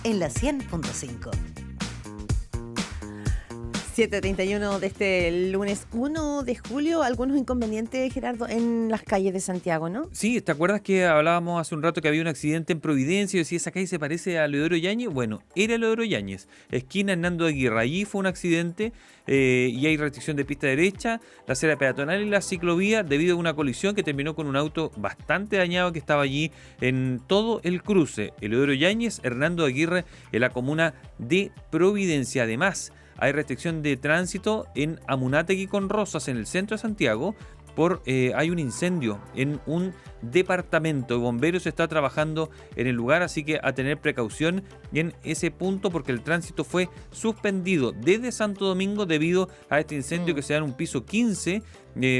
en la 100.5. 7:31 de este lunes 1 de julio. Algunos inconvenientes, Gerardo, en las calles de Santiago, ¿no? Sí, ¿te acuerdas que hablábamos hace un rato que había un accidente en Providencia y decía esa calle se parece a Leodoro Yáñez? Bueno, era Leodoro Yáñez, esquina Hernando Aguirre. Allí fue un accidente y hay restricción de pista derecha, la acera peatonal y la ciclovía debido a una colisión que terminó con un auto bastante dañado que estaba allí en todo el cruce. Leodoro Yáñez, Hernando Aguirre, en la comuna de Providencia. Además, hay restricción de tránsito en Amunátegui con Rosas, en el centro de Santiago, hay un incendio en un departamento. Bomberos está trabajando en el lugar, así que a tener precaución en ese punto porque el tránsito fue suspendido desde Santo Domingo debido a este incendio que se da en un piso 15.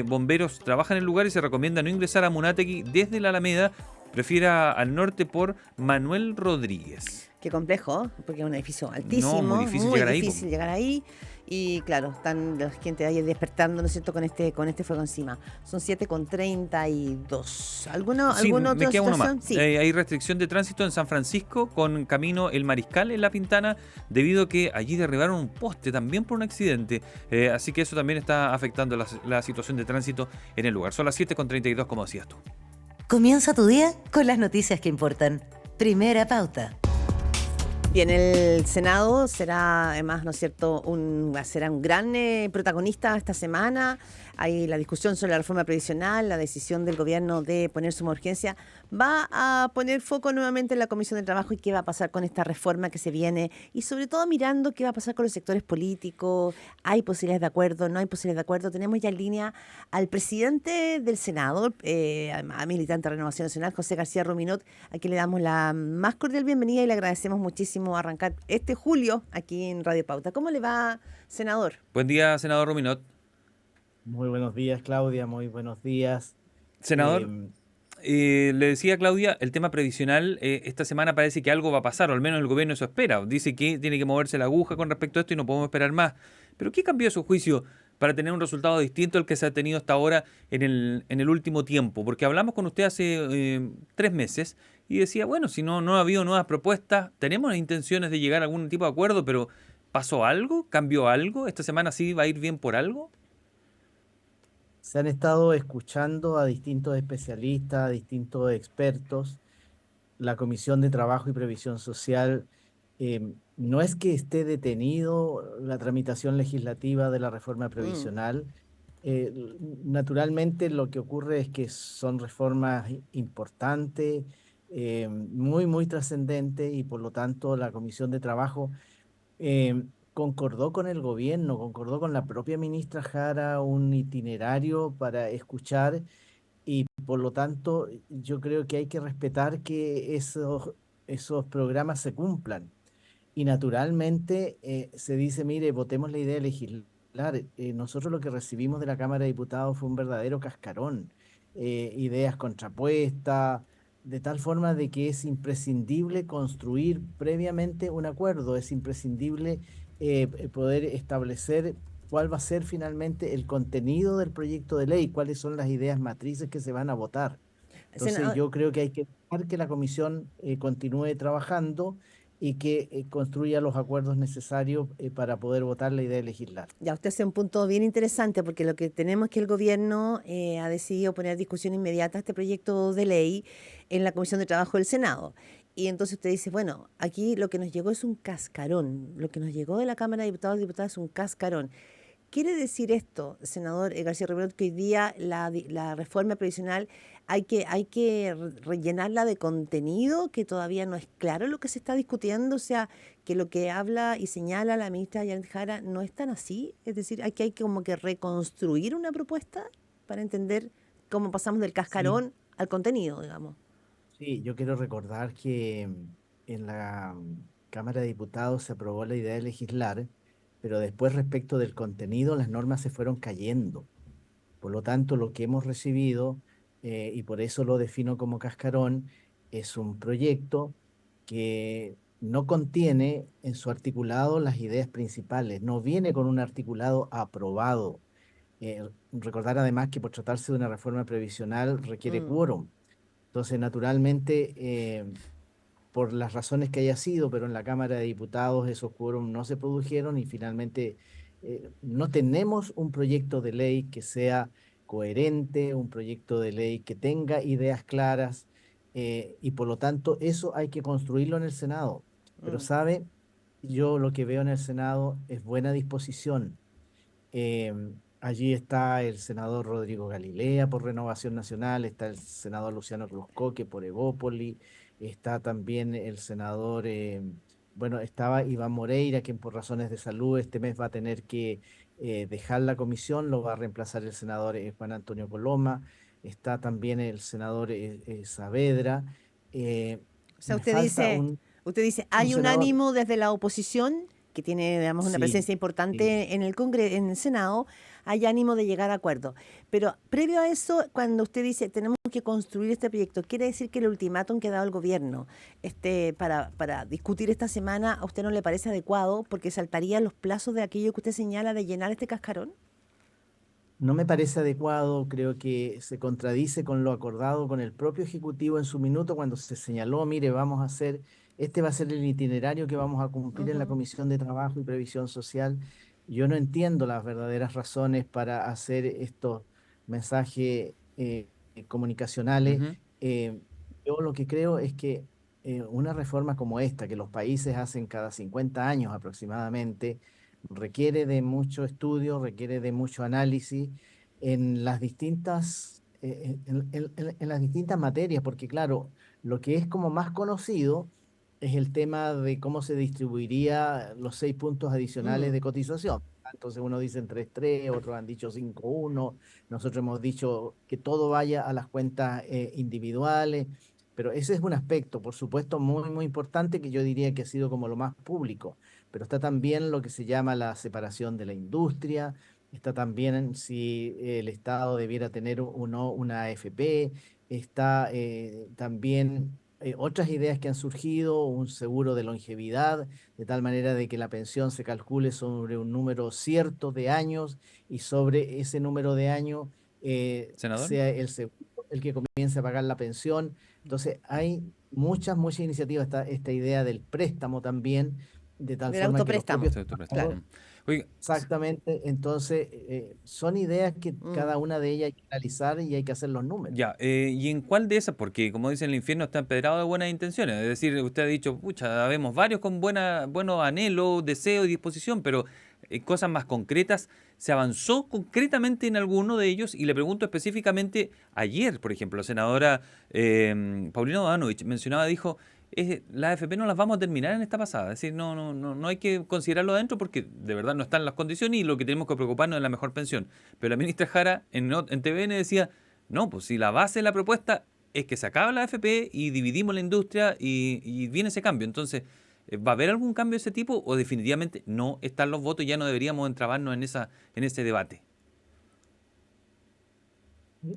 Bomberos trabajan en el lugar y se recomienda no ingresar a Amunátegui desde la Alameda, prefiera al norte por Manuel Rodríguez. Qué complejo, porque es un edificio altísimo, No, muy difícil llegar ahí. llegar ahí. Y claro, están la gente ahí despertando, ¿no es cierto?, con este fuego encima. Son 7:32. ¿Alguna otra situación? Sí. Hay restricción de tránsito en San Francisco con camino El Mariscal en La Pintana, debido a que allí derribaron un poste también por un accidente. Así que eso también está afectando la situación de tránsito en el lugar. Son las 7:32, como decías tú. Comienza tu día con las noticias que importan. Primera pauta. Bien, el Senado será además, ¿no es cierto?, será un gran protagonista esta semana. Hay la discusión sobre la reforma previsional, la decisión del gobierno de poner suma urgencia. Va a poner foco nuevamente en la Comisión de Trabajo y qué va a pasar con esta reforma que se viene. Y sobre todo mirando qué va a pasar con los sectores políticos. ¿Hay posibilidades de acuerdo? ¿No hay posibilidades de acuerdo? Tenemos ya en línea al presidente del Senado, además militante de Renovación Nacional, José García Ruminot, a quien le damos la más cordial bienvenida y le agradecemos muchísimo arrancar este julio aquí en Radio Pauta. ¿Cómo le va, senador? Buen día, senador Ruminot. Muy buenos días, Claudia, muy buenos días. Senador, le decía a Claudia, el tema previsional, esta semana parece que algo va a pasar, o al menos el gobierno eso espera. Dice que tiene que moverse la aguja con respecto a esto y no podemos esperar más. ¿Pero qué cambió a su juicio para tener un resultado distinto al que se ha tenido hasta ahora en el último tiempo? Porque hablamos con usted hace 3 meses y decía, bueno, si no ha habido nuevas propuestas, tenemos intenciones de llegar a algún tipo de acuerdo, pero ¿pasó algo? ¿Cambió algo? ¿Esta semana sí va a ir bien por algo? Se han estado escuchando a distintos especialistas, a distintos expertos. La Comisión de Trabajo y Previsión Social no es que esté detenido la tramitación legislativa de la reforma previsional. Naturalmente lo que ocurre es que son reformas importantes, muy, muy trascendentes y por lo tanto la Comisión de Trabajo concordó con el gobierno, concordó con la propia ministra Jara un itinerario para escuchar y por lo tanto yo creo que hay que respetar que esos programas se cumplan. Y naturalmente se dice, mire, votemos la idea de legislar. Nosotros lo que recibimos de la Cámara de Diputados fue un verdadero cascarón, ideas contrapuestas, de tal forma de que es imprescindible construir previamente un acuerdo, es imprescindible poder establecer cuál va a ser finalmente el contenido del proyecto de ley, cuáles son las ideas matrices que se van a votar. Entonces Senador, yo creo que hay que dejar que la comisión continúe trabajando y que construya los acuerdos necesarios para poder votar la idea de legislar. ya usted hace un punto bien interesante porque lo que tenemos es que el gobierno ha decidido poner a discusión inmediata este proyecto de ley en la Comisión de Trabajo del Senado. Y entonces usted dice, bueno, aquí lo que nos llegó es un cascarón, lo que nos llegó de la Cámara de Diputados y Diputadas es un cascarón. ¿Quiere decir esto, senador García Ruminot, que hoy día la reforma previsional hay que rellenarla de contenido, que todavía no es claro lo que se está discutiendo? O sea, que lo que habla y señala la ministra Janet Jara no es tan así. Es decir, hay que como que reconstruir una propuesta para entender cómo pasamos del Sí, cascarón al contenido, digamos. sí, yo quiero recordar que en la Cámara de Diputados se aprobó la idea de legislar, pero después respecto del contenido las normas se fueron cayendo. Por lo tanto, lo que hemos recibido, y por eso lo defino como cascarón, es un proyecto que no contiene en su articulado las ideas principales, no viene con un articulado aprobado. Recordar además que por tratarse de una reforma previsional requiere Mm. quórum. Entonces, naturalmente, por las razones que haya sido, pero en la Cámara de Diputados esos quórum no se produjeron y finalmente no tenemos un proyecto de ley que sea coherente, un proyecto de ley que tenga ideas claras, y por lo tanto eso hay que construirlo en el Senado. Pero Mm. sabe, yo lo que veo en el Senado es buena disposición. Allí está el senador Rodrigo Galilea por Renovación Nacional, está el senador Luciano Cruzcoque por Evópoli, está también el senador, bueno, estaba Iván Moreira, quien por razones de salud este mes va a tener que dejar la comisión, lo va a reemplazar el senador Juan Antonio Coloma, está también el senador Saavedra. O sea, Me falta usted dice, un hay un senador. ánimo desde la oposición que tiene, digamos, una Sí, presencia sí. importante en el Congreso, en el Senado, hay ánimo de llegar a acuerdos. Pero previo a eso, cuando usted dice tenemos que construir este proyecto, quiere decir que el ultimátum que ha dado el gobierno para discutir esta semana, ¿a usted no le parece adecuado porque saltaría los plazos de aquello que usted señala de llenar este cascarón? No me parece adecuado, creo que se contradice con lo acordado con el propio Ejecutivo en su minuto cuando se señaló, mire, vamos a hacer, este va a ser el itinerario que vamos a cumplir en la Ujú. Comisión de Trabajo y Previsión Social. Yo no entiendo las verdaderas razones para hacer estos mensajes comunicacionales. Ujú. Eh, yo lo que creo es que una reforma como esta, que los países hacen cada 50 años aproximadamente, requiere de mucho estudio, requiere de mucho análisis en las distintas, en las distintas materias, porque claro, lo que es como más conocido es el tema de cómo se distribuiría los 6 puntos adicionales Mm. de cotización. Entonces uno dice 3,3, otros han dicho 5,1, nosotros hemos dicho que todo vaya a las cuentas individuales, pero ese es un aspecto, por supuesto, muy, muy importante que yo diría que ha sido como lo más público, pero está también lo que se llama la separación de la industria, está también si el Estado debiera tener o no una AFP, está también otras ideas que han surgido, un seguro de longevidad, de tal manera de que la pensión se calcule sobre un número cierto de años y sobre ese número de años Senador. sea el seguro el que comience a pagar la pensión. Entonces hay muchas, muchas iniciativas, esta idea del préstamo también de tal Del forma que los autopréstamo, propios Se autopresta. claro. trabajadores, Oiga, exactamente, entonces son ideas que Mm. cada una de ellas hay que analizar y hay que hacer los números. ya, ¿y en cuál de esas? Porque como dicen, el infierno está empedrado de buenas intenciones. Es decir, usted ha dicho, pucha, vemos varios con buenos anhelos, deseos y disposición, pero cosas más concretas. ¿Se avanzó concretamente en alguno de ellos? Y le pregunto específicamente, ayer, por ejemplo, la senadora Paulina Bodanovich mencionaba, dijo, las AFP no las vamos a terminar en esta pasada. Es decir, no hay que considerarlo adentro porque de verdad no están las condiciones y lo que tenemos que preocuparnos es la mejor pensión. Pero la ministra Jara en TVN decía, no, pues si la base de la propuesta es que se acaba la AFP y dividimos la industria y viene ese cambio. Entonces, ¿va a haber algún cambio de ese tipo o definitivamente no están los votos y ya no deberíamos entrabarnos en ese debate?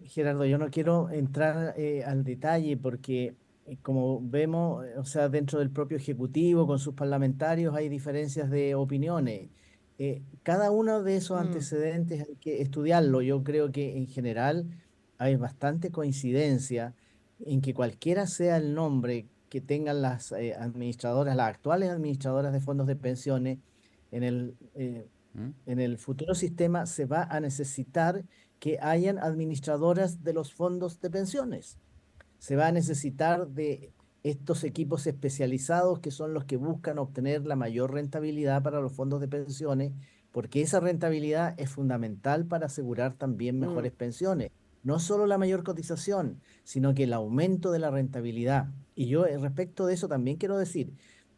Gerardo, yo no quiero entrar al detalle porque, como vemos, o sea, dentro del propio Ejecutivo, con sus parlamentarios, hay diferencias de opiniones. Cada uno de esos Mm. antecedentes hay que estudiarlo. Yo creo que en general hay bastante coincidencia en que cualquiera sea el nombre que tengan las administradoras, las actuales administradoras de fondos de pensiones, en ¿Mm? en el futuro sistema se va a necesitar que hayan administradoras de los fondos de pensiones. Se va a necesitar de estos equipos especializados que son los que buscan obtener la mayor rentabilidad para los fondos de pensiones, porque esa rentabilidad es fundamental para asegurar también Mm. mejores pensiones. No solo la mayor cotización, sino que el aumento de la rentabilidad. Y yo respecto de eso también quiero decir,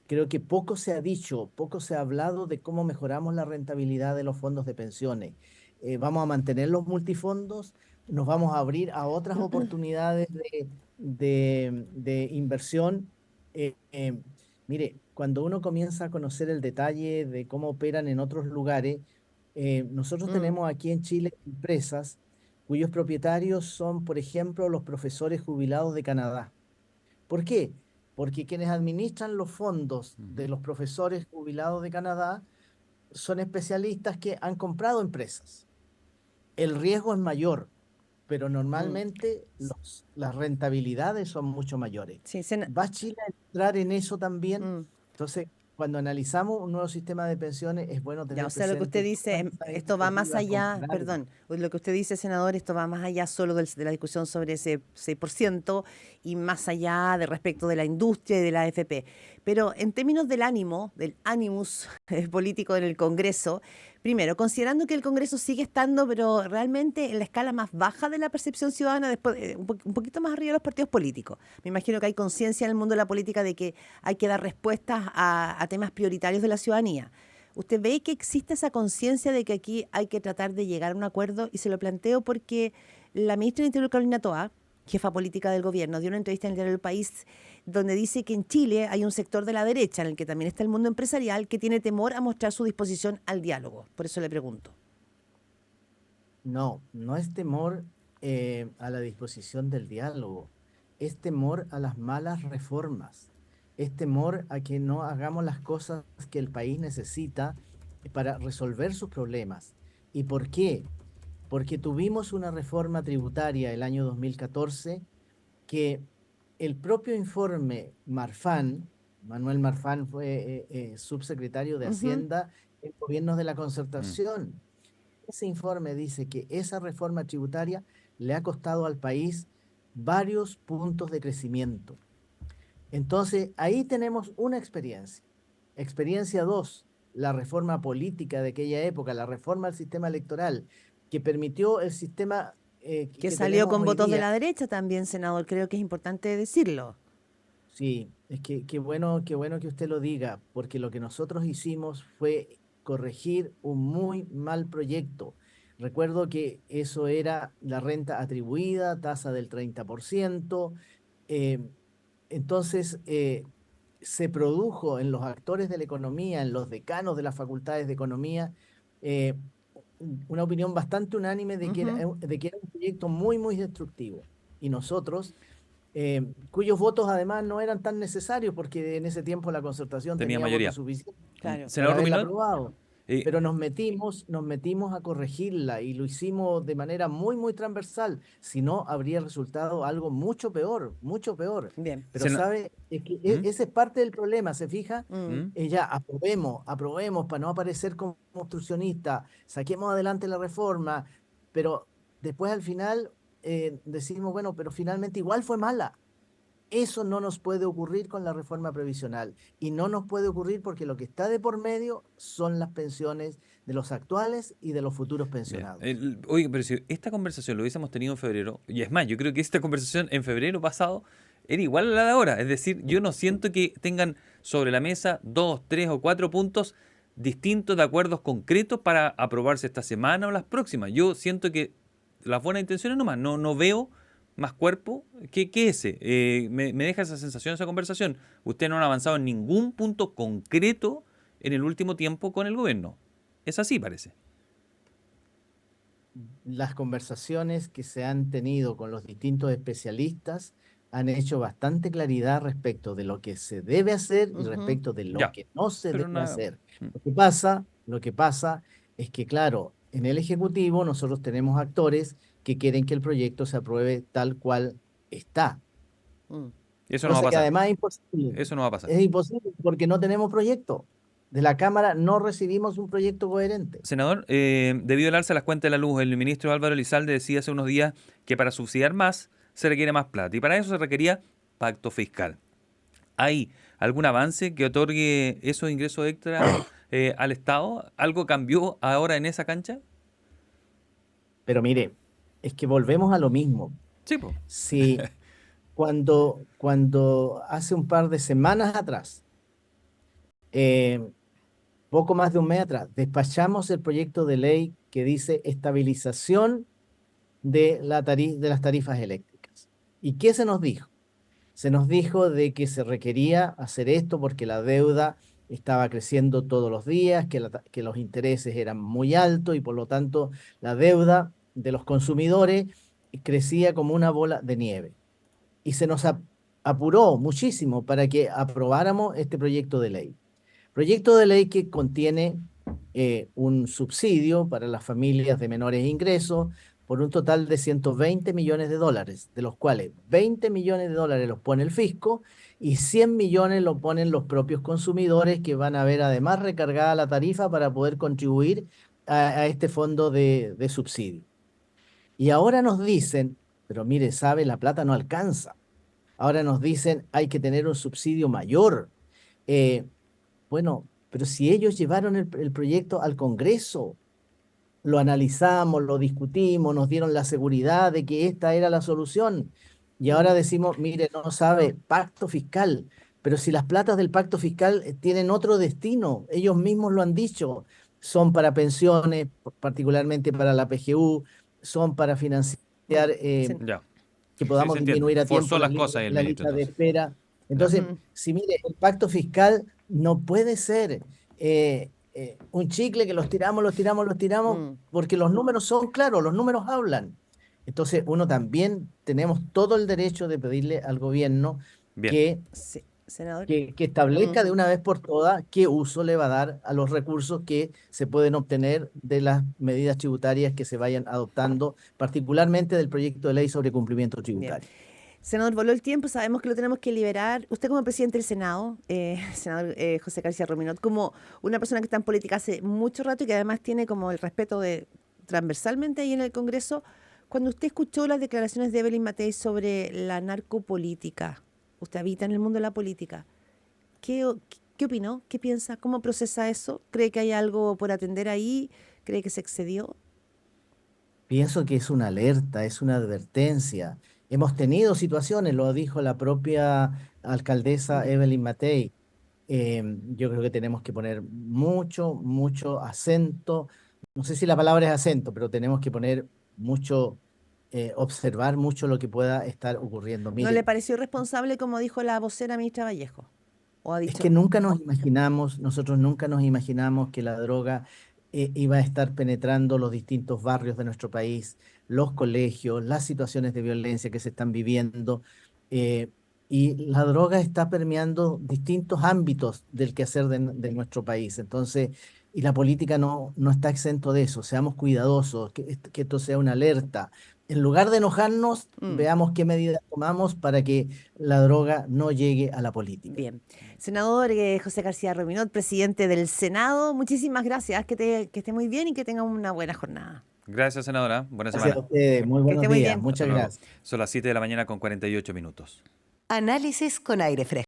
creo que poco se ha dicho, poco se ha hablado de cómo mejoramos la rentabilidad de los fondos de pensiones. Vamos a mantener los multifondos, nos vamos a abrir a otras oportunidades de inversión. Mire, cuando uno comienza a conocer el detalle de cómo operan en otros lugares, nosotros Mm. tenemos aquí en Chile empresas cuyos propietarios son, por ejemplo, los profesores jubilados de Canadá. ¿Por qué? Porque quienes administran los fondos de Ujú. los profesores jubilados de Canadá son especialistas que han comprado empresas. El riesgo es mayor, pero Mm. normalmente las rentabilidades son mucho mayores. Sí, ¿Va Chile a entrar en eso también? mm. Entonces, cuando analizamos un nuevo sistema de pensiones, es bueno Ya, o tener sea, lo que usted presente dice, todas esas esto va más expectativas allá, comparables. perdón, lo que usted dice, senador, esto va más allá solo de la discusión sobre ese 6% y más allá de respecto de la industria y de la AFP. Pero en términos del ánimo, del animus político en el Congreso, primero, considerando que el Congreso sigue estando, pero realmente en la escala más baja de la percepción ciudadana, después, un poquito más arriba de los partidos políticos. Me imagino que hay conciencia en el mundo de la política de que hay que dar respuestas a temas prioritarios de la ciudadanía. ¿Usted ve que existe esa conciencia de que aquí hay que tratar de llegar a un acuerdo? Y se lo planteo porque la ministra del Interior, Carolina Toa, jefa política del gobierno, dio una entrevista en el diario El País donde dice que en Chile hay un sector de la derecha, en el que también está el mundo empresarial, que tiene temor a mostrar su disposición al diálogo. Por eso le pregunto. No, no es temor a la disposición del diálogo, es temor a las malas reformas, es temor a que no hagamos las cosas que el país necesita para resolver sus problemas. ¿Y por qué? Porque tuvimos una reforma tributaria el año 2014 que el propio informe Marfan, Manuel Marfan fue subsecretario de Ujú. Hacienda en gobiernos de la Mm. concertación. Ese informe dice que esa reforma tributaria le ha costado al país varios puntos de crecimiento. Entonces, ahí tenemos una experiencia. Experiencia dos, la reforma política de aquella época, la reforma al sistema electoral, que permitió el sistema Que que salió tenemos con hoy votos de día. la derecha también, senador. Creo que es importante decirlo. Sí, es que qué bueno que usted lo diga, porque lo que nosotros hicimos fue corregir un muy mal proyecto. Recuerdo que eso era la renta atribuida, tasa del 30%. eh, entonces, se produjo en los actores de la economía, en los decanos de las facultades de economía, eh, una opinión bastante unánime Ujú. de que era un proyecto muy, muy destructivo. Y nosotros cuyos votos además no eran tan necesarios porque en ese tiempo la concertación Tenía tenía votos mayoría. suficientes Claro. para Senador haberla Ruminot, aprobado. eh, Pero nos metimos a corregirla y lo hicimos de manera muy, muy transversal. Si no, habría resultado algo mucho peor, mucho peor. Bien. Pero sena- sabe, es que ¿Mm? ese es parte del problema, ¿se fija? Mm. ¿Mm? Ya, aprobemos para no aparecer como obstruccionista, saquemos adelante la reforma, pero después al final decimos, bueno, pero finalmente igual fue mala. Eso no nos puede ocurrir con la reforma previsional y no nos puede ocurrir porque lo que está de por medio son las pensiones de los actuales y de los futuros Bien. pensionados. Oye, pero si esta conversación lo hubiésemos tenido en febrero, y es más, yo creo que esta conversación en febrero pasado era igual a la de ahora. Es decir, yo no siento que tengan sobre la mesa dos, tres o cuatro puntos distintos de acuerdos concretos para aprobarse esta semana o las próximas. Yo siento que las buenas intenciones nomás, no veo más cuerpo que ese. Me deja esa sensación, esa conversación. Ustedes no han avanzado en ningún punto concreto en el último tiempo con el gobierno. Es así, parece. Las conversaciones que se han tenido con los distintos especialistas han hecho bastante claridad respecto de lo que se debe hacer y Ujú. respecto de lo Ya, que no se pero debe nada. hacer. Lo que pasa es que, claro, en el Ejecutivo nosotros tenemos actores que quieren que el proyecto se apruebe tal cual está, Mm. Eso no va a cosa que pasar. además es imposible. Eso no va a pasar. Es imposible porque no tenemos proyecto. De la Cámara no recibimos un proyecto coherente. Senador, debido al alza de las cuentas de la luz, el ministro Álvaro Elizalde decía hace unos días que para subsidiar más se requiere más plata y para eso se requería pacto fiscal. ¿Hay algún avance que otorgue esos ingresos extra al Estado? ¿Algo cambió ahora en esa cancha? Pero mire, es que volvemos a lo mismo. Sí, pues. Si cuando hace un par de semanas atrás, eh, poco más de un mes atrás, despachamos el proyecto de ley que dice estabilización de las tarifas eléctricas. ¿Y qué se nos dijo? Se nos dijo de que se requería hacer esto porque la deuda estaba creciendo todos los días, que los intereses eran muy altos y por lo tanto la deuda de los consumidores crecía como una bola de nieve. Y se nos apuró muchísimo para que aprobáramos este proyecto de ley. Proyecto de ley que contiene un subsidio para las familias de menores ingresos, por un total de 120 millones de dólares, de los cuales 20 millones de dólares los pone el fisco y 100 millones lo ponen los propios consumidores, que van a ver además recargada la tarifa para poder contribuir a este fondo de subsidio. Y ahora nos dicen, pero mire, sabe, la plata no alcanza. Ahora nos dicen, hay que tener un subsidio mayor. Eh, bueno, pero si ellos llevaron el proyecto al Congreso, lo analizamos, lo discutimos, nos dieron la seguridad de que esta era la solución. Y ahora decimos, mire, no sabe, pacto fiscal. Pero si las platas del pacto fiscal tienen otro destino, ellos mismos lo han dicho, son para pensiones, particularmente para la PGU, son para financiar Ya. que Sí, podamos se entiende. disminuir a tiempo Forzó las cosas el la ministro, lista de entonces. espera. Ya. Entonces, si mire, el pacto fiscal no puede ser un chicle que los tiramos, porque los números son claros, los números hablan. Entonces, uno también tenemos todo el derecho de pedirle al gobierno Bien. Sí, senador. que establezca de una vez por todas qué uso le va a dar a los recursos que se pueden obtener de las medidas tributarias que se vayan adoptando, particularmente del proyecto de ley sobre cumplimiento tributario. Senador, voló el tiempo, sabemos que lo tenemos que liberar. Usted como presidente del Senado, senador José García Rominot, como una persona que está en política hace mucho rato y que además tiene como el respeto de transversalmente ahí en el Congreso, cuando usted escuchó las declaraciones de Evelyn Matei sobre la narcopolítica, usted habita en el mundo de la política, ¿qué opinó? ¿Qué piensa? ¿Cómo procesa eso? ¿Cree que hay algo por atender ahí? ¿Cree que se excedió? Pienso que es una alerta, es una advertencia. Hemos tenido situaciones, lo dijo la propia alcaldesa Evelyn Matei. Yo creo que tenemos que poner mucho acento. No sé si la palabra es acento, pero tenemos que poner mucho, observar mucho lo que pueda estar ocurriendo. ¿No Mire, le pareció irresponsable como dijo la vocera ministra Vallejo? ¿O ha es dicho? que nosotros nunca nos imaginamos que la droga iba a estar penetrando los distintos barrios de nuestro país, los colegios, las situaciones de violencia que se están viviendo. eh, y la droga está permeando distintos ámbitos del quehacer de nuestro país. Entonces, y la política no está exento de eso. Seamos cuidadosos, que esto sea una alerta. En lugar de enojarnos, veamos qué medidas tomamos para que la droga no llegue a la política. Bien. Senador José García Rominot, presidente del Senado, muchísimas gracias, que esté muy bien y que tenga una buena jornada. Gracias, senadora. Buena Gracias a semana. ustedes, muy Que buenos esté muy días, bien. muchas Hasta luego. gracias. Son las 7 de la mañana con 48 minutos. Análisis con aire fresco.